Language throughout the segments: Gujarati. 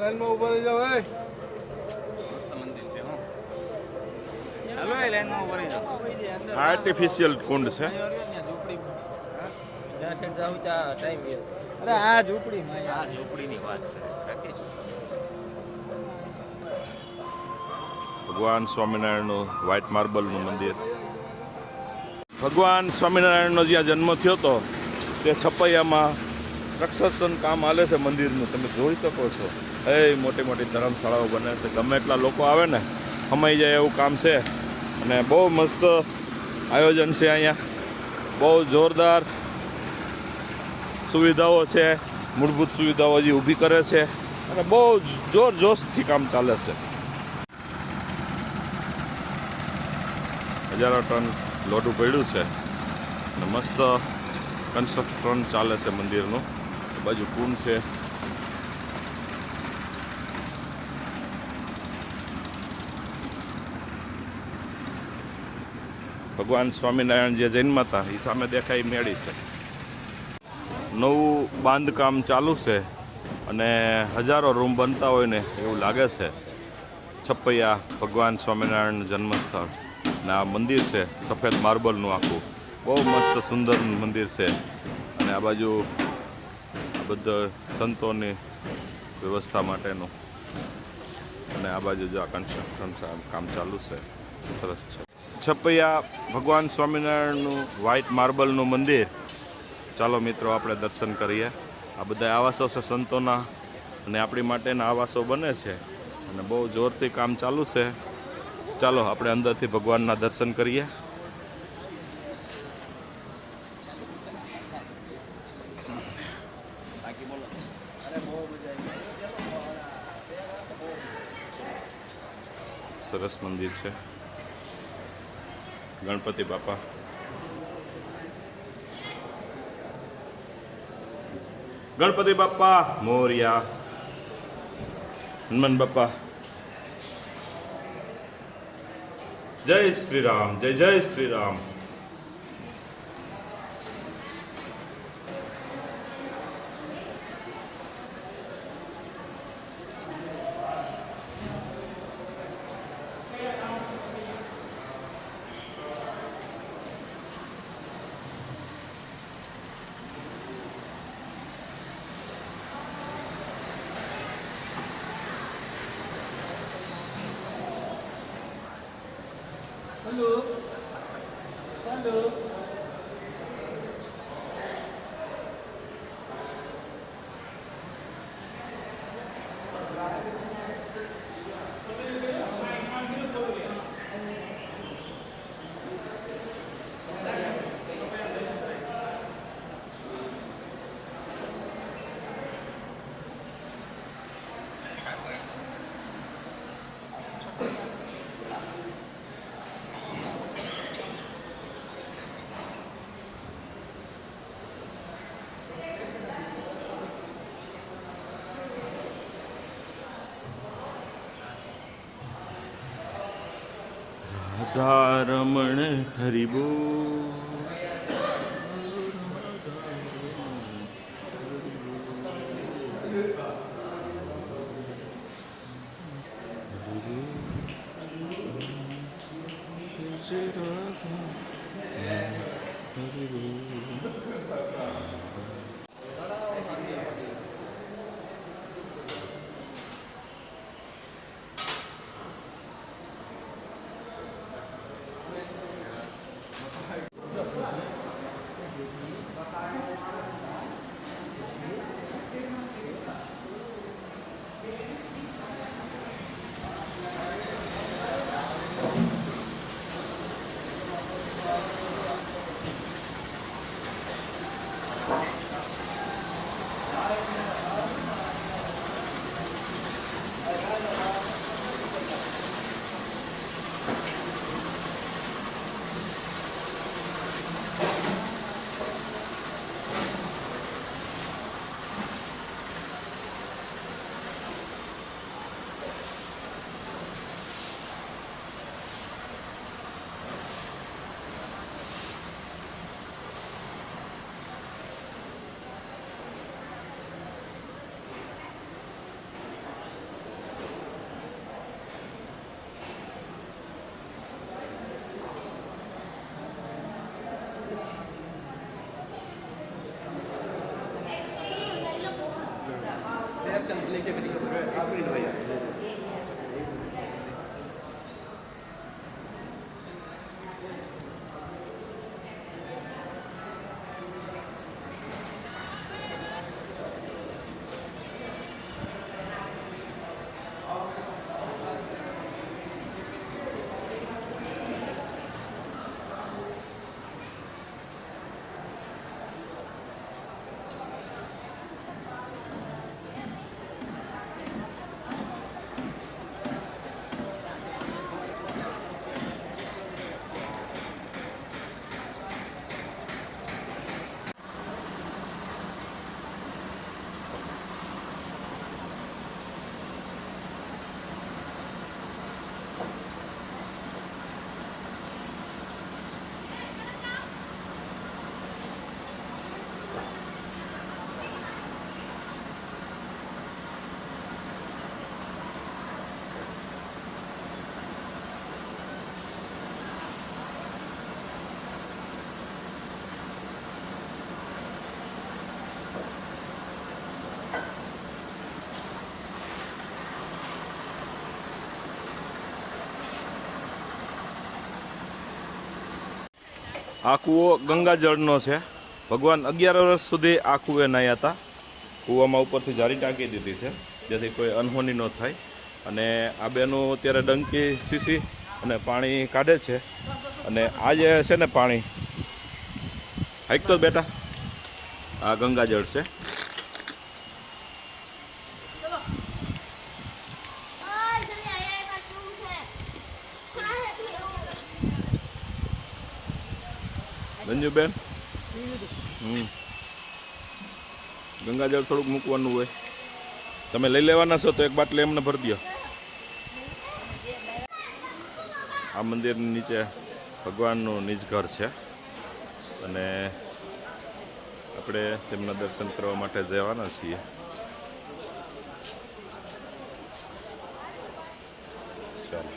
લાઈનમાં ઉભા રહી જાવ. મસ્ત મંદિર છે હો. હાલો એ લાઈનમાં ઉભા રહી જાઓ. આર્ટિફિશિયલ કુંડ છે. અરે આ ઝૂંપડીમાં આ ઝૂંપડીની વાત છે. ભગવાન સ્વામિનારાયણનું વ્હાઇટ માર્બલનું મંદિર. ભગવાન સ્વામિનારાયણનો જ્યાં જન્મ થયો હતો તે છપૈયામાં કન્સ્ટ્રક્શન કામ હાલે છે મંદિરનું. તમે જોઈ શકો છો. મોટી મોટી ધર્મશાળાઓ બને છે. ગમે એટલા લોકો આવે ને સમાઈ જાય એવું કામ છે. અને બહુ મસ્ત આયોજન છે અહીંયા. બહુ જોરદાર સુવિધાઓ છે. મૂળભૂત સુવિધાઓ હજી ઊભી કરે છે અને બહુ જોરજોશથી કામ ચાલે છે. હજારો ટન લોઢું પડ્યું છે અને મસ્ત કન્સ્ટ્રક્શન ચાલે છે મંદિરનું. બાજુ કુંડ છે. ભગવાન સ્વામિનારાયણ જે જન્મ હતા એ સામે દેખાય મેળી છે. નવું બાંધકામ ચાલુ છે અને હજારો રૂમ બનતા હોય ને એવું લાગે છે. છપૈયા ભગવાન સ્વામિનારાયણ જન્મસ્થળ ને આ મંદિર છે સફેદ માર્બલનું આખું. બહુ મસ્ત સુંદર મંદિર છે. અને આ બાજુ આ બધા સંતોની વ્યવસ્થા માટેનું અને આ બાજુ જો આ કન્સ્ટ્રક્શન કામ ચાલુ છે. સરસ છે. છપૈયા ભગવાન સ્વામિનારાયણનું વ્હાઇટ માર્બલનું મંદિર. ચાલો મિત્રો આપણે દર્શન કરીએ. આ બધા આવાસો છે સંતોના અને આપણી માટેના આવાસો બને છે અને બહુ જોરથી કામ ચાલુ છે. ચાલો આપણે અંદરથી ભગવાનના દર્શન કરીએ. સરસ મંદિર છે. ગણપતિ બાપા. ગણપતિ બાપા મોર્યા. હનુમાન બાપા. જય શ્રી રામ. જય જય શ્રી રામ. Hello. Hello. રાધારમણ હરિબો. આ કૂવો ગંગાજળનો છે. ભગવાન 11 વર્ષ સુધી આ કૂવે નાહ્યા હતા. કૂવામાં ઉપરથી જારી ટાંકી દીધી છે જેથી કોઈ અનહોની ન થાય. અને આ બેનો અત્યારે ડંકી સીસી અને પાણી કાઢે છે. અને આ જે છે ને પાણી હાઈક તો બેટા આ ગંગાજળ છે. રંજુબેન ગંગાજળ થોડુંક મૂકવાનું હોય. તમે લઈ લેવાના છો તો એક બાટલી એમને ભરી દો. આ મંદિરની નીચે ભગવાનનું નિજ ઘર છે અને આપણે તેમના દર્શન કરવા માટે જવાના છીએ. ચાલો.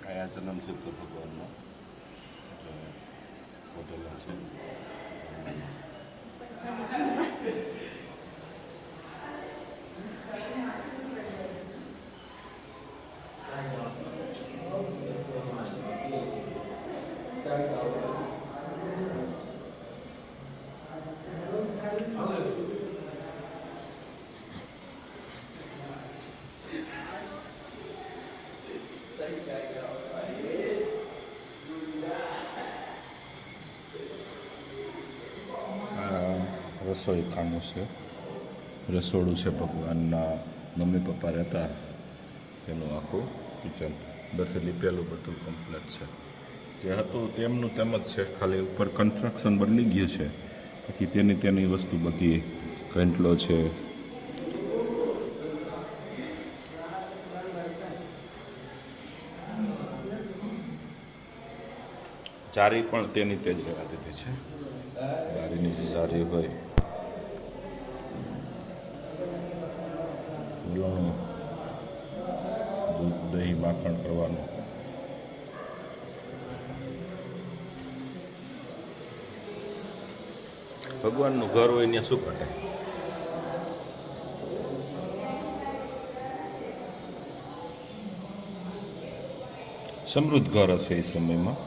કયા જન્મ છે તો ભગવાનનો હોટેલા છે. રસોઈ ખાનું છે. રસોડું છે ભગવાનના મમ્મી પપ્પા રહેતા તેનું આખું કિચન. અંદરથી લીપેલું બધું કમ્પ્લેટ છે. જે હતું તેમનું તેમ જ છે, ખાલી ઉપર કન્સ્ટ્રક્શન બદલી ગયું છે. બાકી તેની વસ્તુ બધી ઘંટલો છે. જારી પણ તેની તે જ રહેવા દીધી છે. જારીની જે જારી હોય વલોણું દૂધ દહીં માખણ કરવાનું. ભગવાનનું ઘર હોય ત્યાં શું ઘટે. સમૃદ્ધ ઘર હશે એ સમયમાં.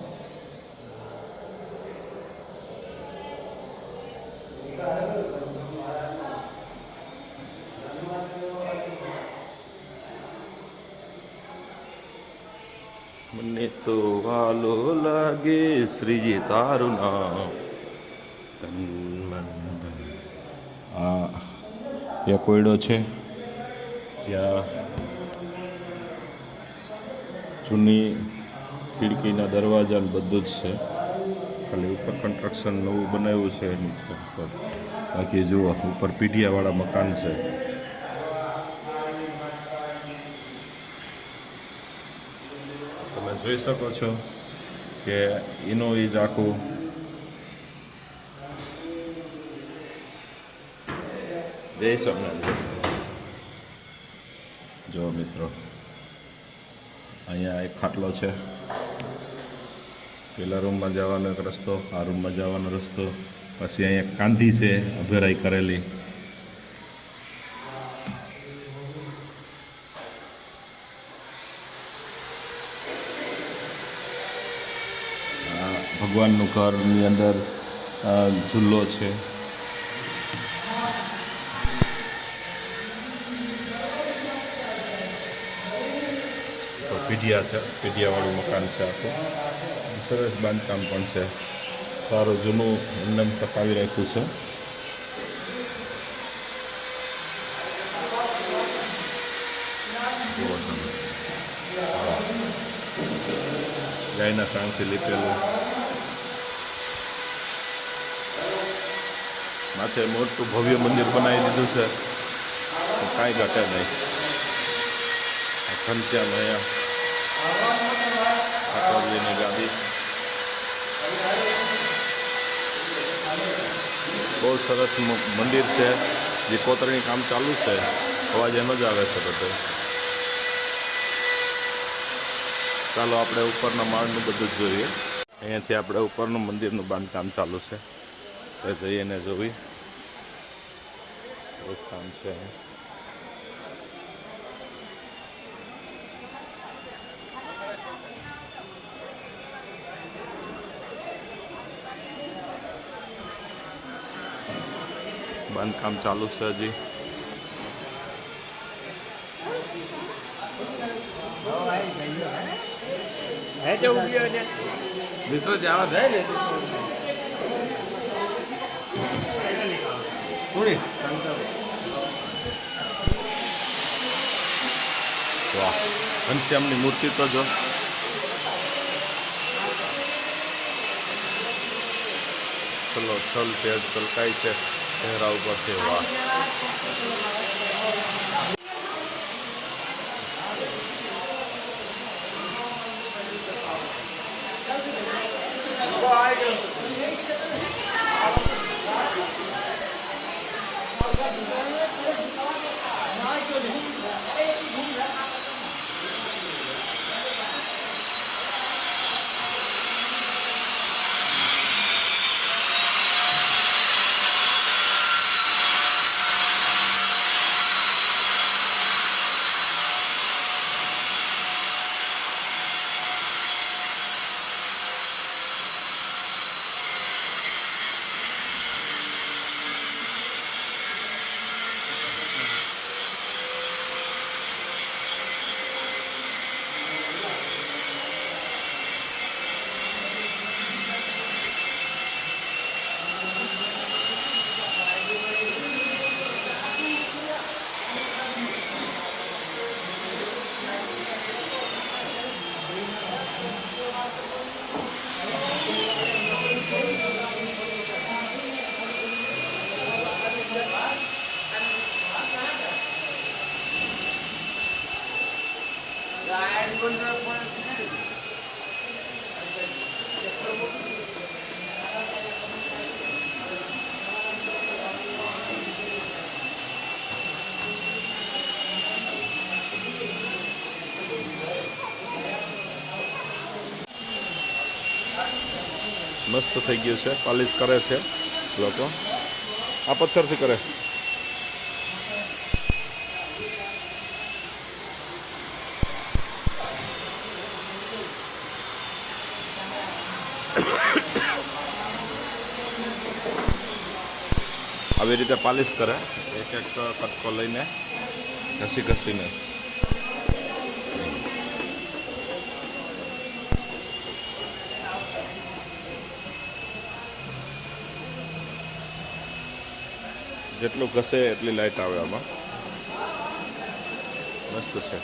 તો વાલો લાગે શ્રીજી તારું નામ. તન મન ધન. આ એક કોયડો છે જ્યાં જૂની ખિડકીના દરવાજા ને બધું જ છે. ખાલી ઉપર કન્સ્ટ્રક્શન નવું બનાવ્યું છે એની ઉપર. બાકી જુઓ ઉપર પીઢિયાવાળા મકાન છે. તમે જોઈ શકો છો કે એનો એ જ આખું જય સ્વામિનારાયણ. જો મિત્રો અહીંયા એક ખાટલો છે. પેલા રૂમમાં જવાનો એક રસ્તો, આ રૂમમાં જવાનો રસ્તો. પછી અહીંયા કાંધી છે અભેરાઈ કરેલી. ભગવાનનું ઘરની અંદર ઝૂલો છે. તો પીઢિયા છે, પીઢિયાવાળું મકાન છે આખું. સરસ બાંધકામ પણ છે. સારું જૂનું એમને ટકાવી રાખ્યું છે. ગાયના સાંગથી લીપેલું. માથે મોટું ભવ્ય મંદિર બનાવી દીધું છે. કાંઈ ઘટે નહીં. ઘનશ્યામ અહીંયા ઠાકોરજીની ગાદી. બહુ સરસ મંદિર છે. જે કોતરણી કામ ચાલુ છે. અવાજ એનો જ આવે છે બધો. ચાલો આપણે ઉપરના માળનું બધું જ જોઈએ. અહીંયાથી આપણે ઉપરનું મંદિરનું બાંધકામ ચાલુ છે એ જઈને જોવી. સરસ કામ છે. બાંધકામ ચાલુ છે હજી. મિત્રો જવા જાય ને વાહ, ઘનશ્યામની મૂર્તિ તો જો. ચલો છલ પેડ છલકાય છે ચહેરા ઉપરથી. વાહ, મસ્ત થઈ ગયું છે. પાલિશ કરે છે લોકો. આ પથ્થરથી કરે. આવી રીતે પાલિશ કરે. એક એક કટકો લઈને ઘસી ઘસીને. જેટલું ઘસે એટલી લાઇટ આવે આમાં. મસ્ત છે.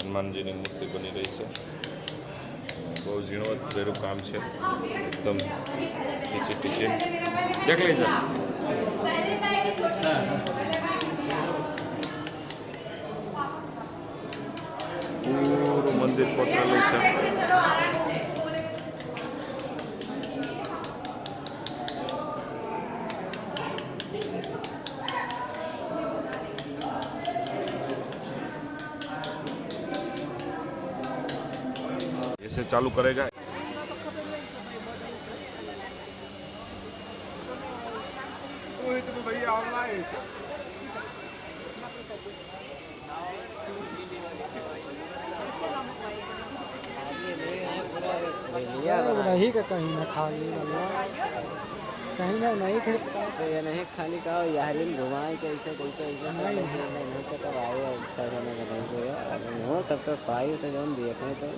હનુમાનજીની મૂર્તિ બની રહી છે. બહુ ઝીણવટભર્યું કામ છે. એકદમ ટીચી ટીચી દેખ લેજો. પૂરું મંદિર કોતરેલું છે. ऐसे चालू करेगा. नहीं का कहीं ना खाली कहीं ना नहीं थे तो ये नहीं खाली का यार घुमाए कैसे कैसे ऐसे नहीं तो कब आए अच्छा होने का नहीं हो सबका ख्वाहिश है जो देखने तो